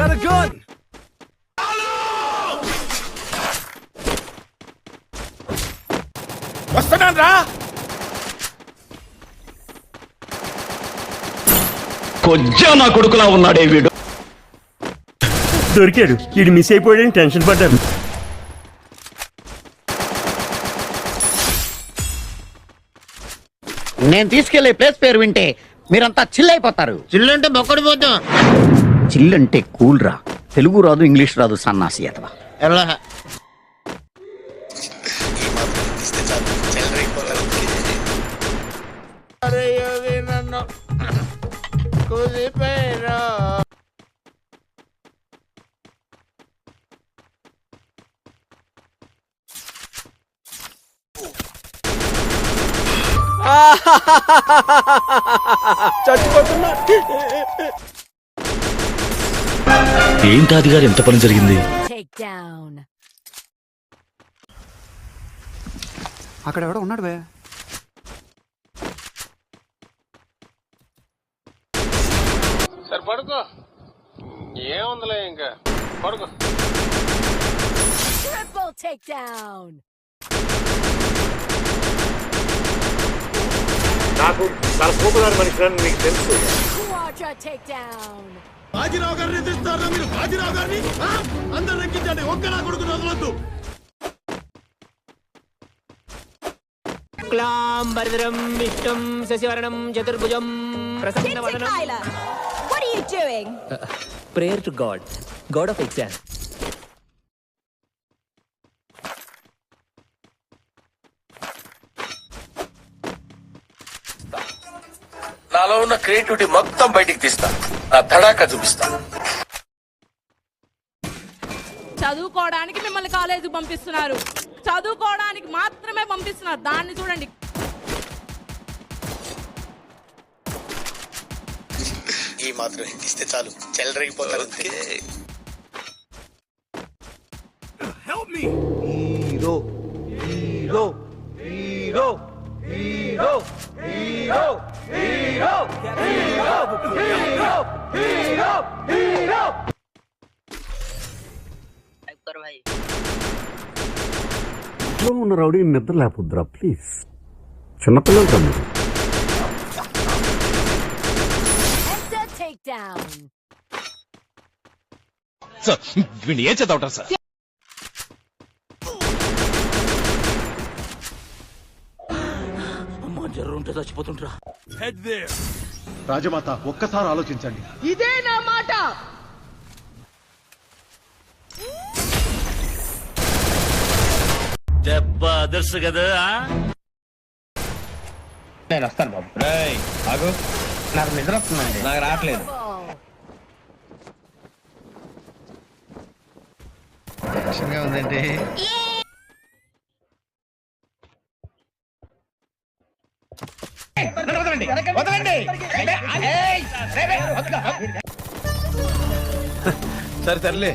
got a gun. వస్తున్నాను రా. కొజ్జా నా కొడుకులా ఉన్నాడే వీడు. దొరికాడు. వీడు మిస్ అయిపోయాడని టెన్షన్ పడ్డాను. నేను తీసుకెళ్లే ప్లేస్ పేరు వింటే మీరంతా చిల్ అయిపోతారు. చిల్లు అంటే బొక్కడి పోతాం. చిల్ అంటే కూల్ రా. తెలుగు రాదు, ఇంగ్లీష్ రాదు, సన్నాసి అతవా. ఎలా నన్ను కుదిపోయినా చచ్చిపోతున్నా. ఏంటి అది గారు ఎంత పని జరిగింది? అక్కడ ఎవడో ఉన్నాడు బే. సరే పడుకో, ఏముందిలే ఇంకా పడుకో. నాకు చాలా సూపర్ మనిషి మీకు తెలుసు. బాజీరావు గారిని తెస్తారా మీరు? బాజీరావు గారిని అందరు ఎక్కించండి. ఒక్క నా కొడుకు వదలొద్దు. క్లాంబరధరం విష్ణుం శశివర్ణం చతుర్భుజం ప్రసన్నవదనం. What are you doing? Prayer to God, God of exam. నాలో ఉన్న క్రియేటివిటీ మొత్తం బయటికి తీస్తా. నా తడాక చూపిస్తా. చదువుకోవడానికి మిమ్మల్ని కాలేజీకి పంపిస్తున్నారు. చదువుకోవడానికి మాత్రమే పంపిస్తున్నారు. దాన్ని చూడండి. ఈ మాత్రం ఇస్తే చాలు, చెల్లరగిపోతారు. Help me. Hero hero hero hero hero hero hero hero hero. ఇంట్లో ఉన్న రౌడీ నిద్ర లేకపోద్దురా ప్లీజ్. చిన్నపిల్లలు తమ్ముడు. సార్ వీడిని ఏం చేద్దాం సార్? అమ్మా జ్వరం ఉంటే చచ్చిపోతుంటరా. Head there. రాజమాత ఒక్కసారి ఆలోచించండి. ఇదే నా మాట. దెబ్బ అదర్సు కదా. నేను వస్తాను బాబు. ఆగు, నాకు నిద్ర వస్తుందండి. నాకు రావట్లేదు. టెన్షన్గా ఉందండి. సరే తరలే.